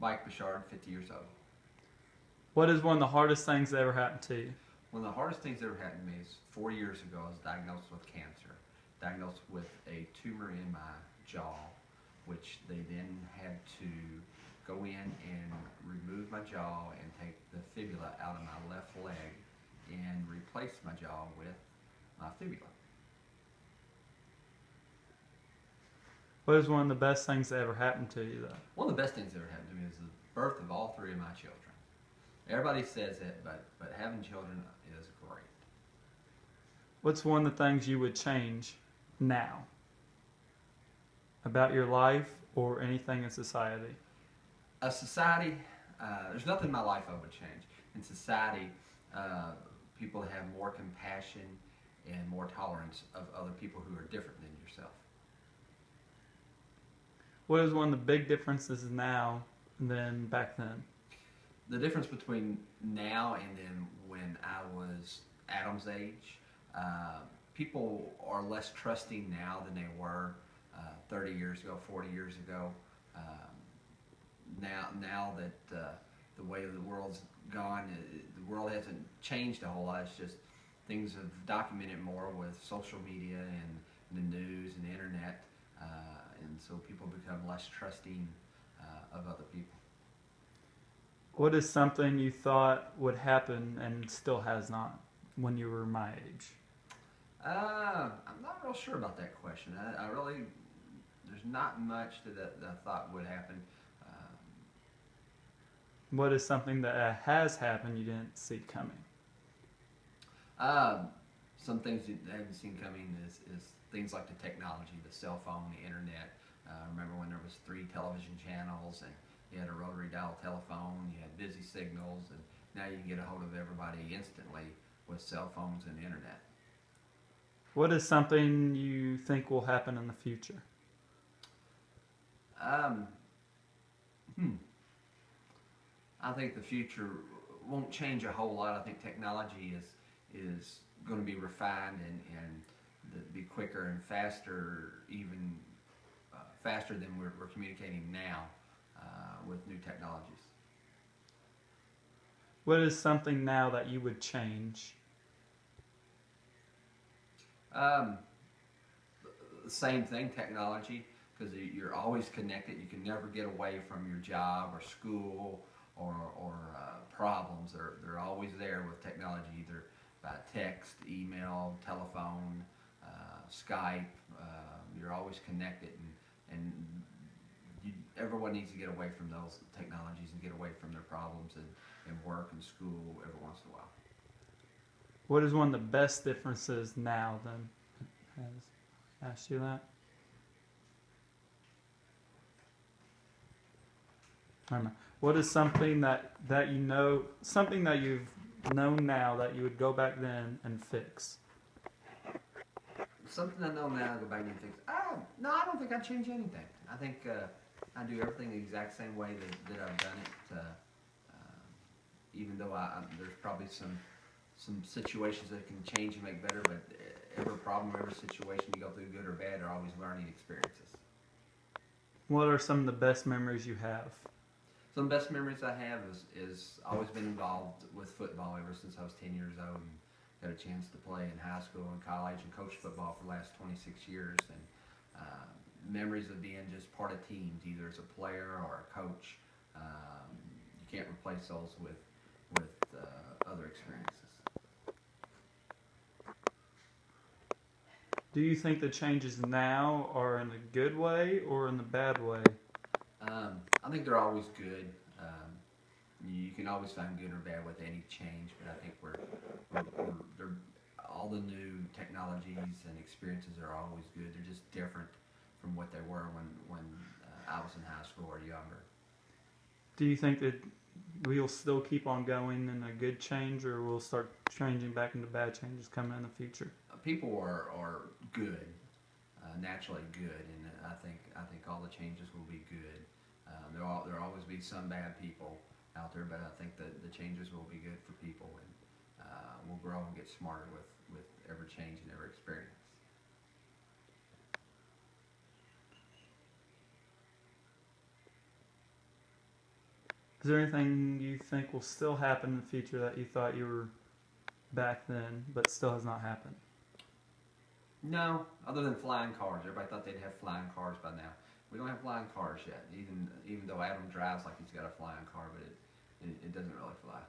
Mike Bouchard, 50 years old. What is one of the hardest things that ever happened to you? One of the hardest things that ever happened to me is 4 years ago I was diagnosed with cancer, diagnosed with a tumor in my jaw, which they then had to go in and remove my jaw and take the fibula out of my left leg and replace my jaw with my fibula. What is one of the best things that ever happened to you, though? One of the best things that ever happened to me is the birth of all three of my children. Everybody says it, but having children is great. What's one of the things you would change now about your life or anything in society? A society, there's nothing in my life I would change. In society, people have more compassion and more tolerance of other people who are different than yourself. What is one of the big differences now than back then? The difference between now and then when I was Adam's age, people are less trusting now than they were 30 years ago, 40 years ago. Now that the way the world's gone, the world hasn't changed a whole lot. It's just things have documented more with social media and the news and the internet, and so people become less trusting of other people. What is something you thought would happen and still has not when you were my age? I'm not real sure about that question. I really, there's not much that I thought would happen. What is something that has happened you didn't see coming? Some things that I haven't seen coming is things like the technology, the cell phone, the internet. Remember when there was 3 television channels and you had a rotary dial telephone, you had busy signals, and now you can get a hold of everybody instantly with cell phones and the internet. What is something you think will happen in the future? I think the future won't change a whole lot. I think technology is going to be refined and be quicker and faster, even faster than we're communicating now with new technologies. What is something now that you would change? Same thing, technology, because you're always connected. You can never get away from your job or school or problems. They're always there with technology, either by text, email, telephone, Skype. You're always connected, and everyone needs to get away from those technologies and get away from their problems and work and school every once in a while. What is one of the best differences now than has asked you that? I don't know. What is something that you know, something that you've known now that you would go back then and fix? Something I know now, I go back and think, no, I don't think I'd change anything. I think I do everything the exact same way that I've done it. Even though there's probably some situations that can change and make better, but every problem, every situation you go through, good or bad, are always learning experiences. What are some of the best memories you have? Some of the best memories I have is always been involved with football ever since I was 10 years old, and got a chance to play in high school and college and coach football for the last 26 years. And memories of being just part of teams, either as a player or a coach. You can't replace those with other experiences. Do you think the changes now are in the good way or in the bad way? I think they're always good. You can always find good or bad with any change, but I think they're all the new technologies and experiences are always good. They're just different from what they were when I was in high school or younger. Do you think that we'll still keep on going in a good change, or we'll start changing back into bad changes coming in the future? People are good, naturally good, and I think all the changes will be good. There'll always be some bad people out there, but I think that the changes will be good for people, and we'll grow and get smarter with every change and every experience. Is there anything you think will still happen in the future that you thought you were back then, but still has not happened? No, other than flying cars. Everybody thought they'd have flying cars by now. We don't have flying cars yet. Even though Adam drives like he's got a flying car, but it doesn't really fly.